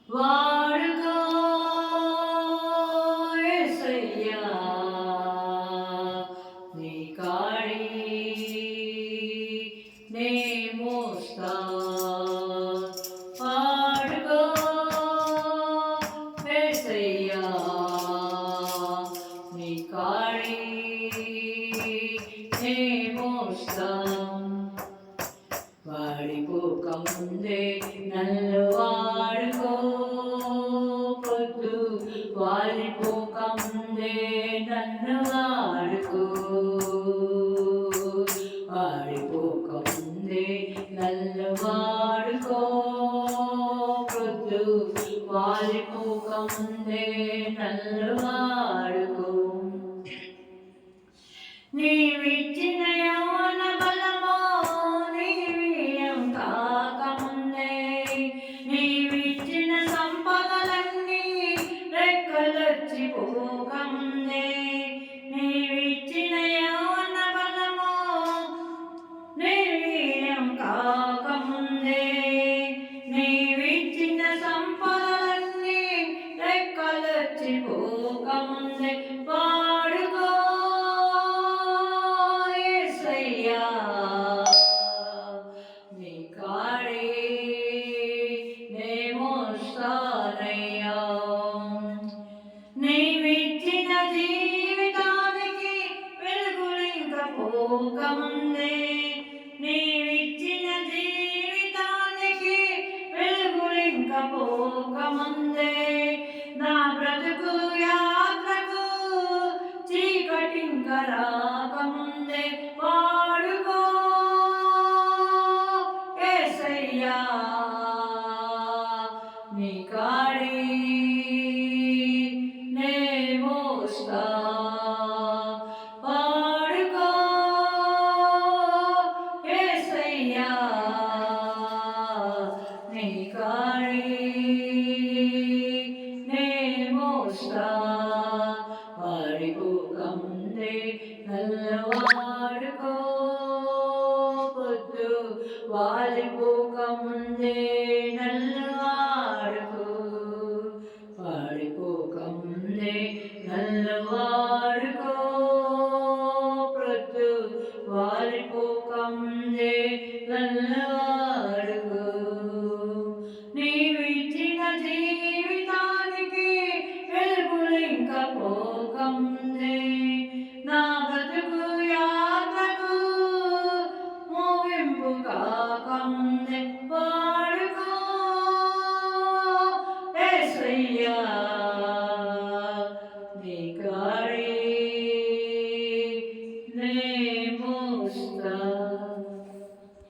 వాడుకో యేసయ్యా నీ కాడి నే మోస్తా వాడుకో యేసయ్యా నీ కాడి నే మోస్తా వాడిపోకముందే నన్ను వాడుకో పొద్దు వాడిపోకముందే నన్ను వాడుకో వాడిపోకముందే నన్ను వాడుకో పొద్దు వాడిపోకముందే నన్ను వాడుకో నీవిచ్చిన యౌవన బలమో నీవియం కాకముందే నీవిచ్చిన సంపదలన్నీ రెక్కలొచ్చి పోకముందే నీవిచ్చిన యౌవన బలమో నీవియం కాకముందే నీవిచ్చిన సంపదలన్నీ రెక్కలొచ్చి పోకముందే వాడుకో నీ కాడి నే మోస్తానయ్యా నీవిచ్చిన జీవితానికి వెలుగులింక పోకముందే నీవిచ్చిన జీవితానికి వెలుగులింక పోకముందే నా బ్రతుకు యాత్రకు చీకటింక రాకముందే వాడుకో యేసయ్యా నీ కాడి నే మోస్తా వాడుకో యేసయ్యా నీ కాడి నే మోస్తా వాడిపోకముందే నన్ను వాడుకో పొద్దు వాలిపోకముందే నన్ను వాడుకో వాడిపోకముందే నన్ను వాడుకో పొద్దు వాలిపోకముందే నన్ను వాడుకో నీవిచ్చిన జీవితానికి వెలుగులింక పోకముందే నా బ్రతుకు యాత్రకు ముగింపు కాకముందే వాడుకో యేసయ్యా నీ కాడి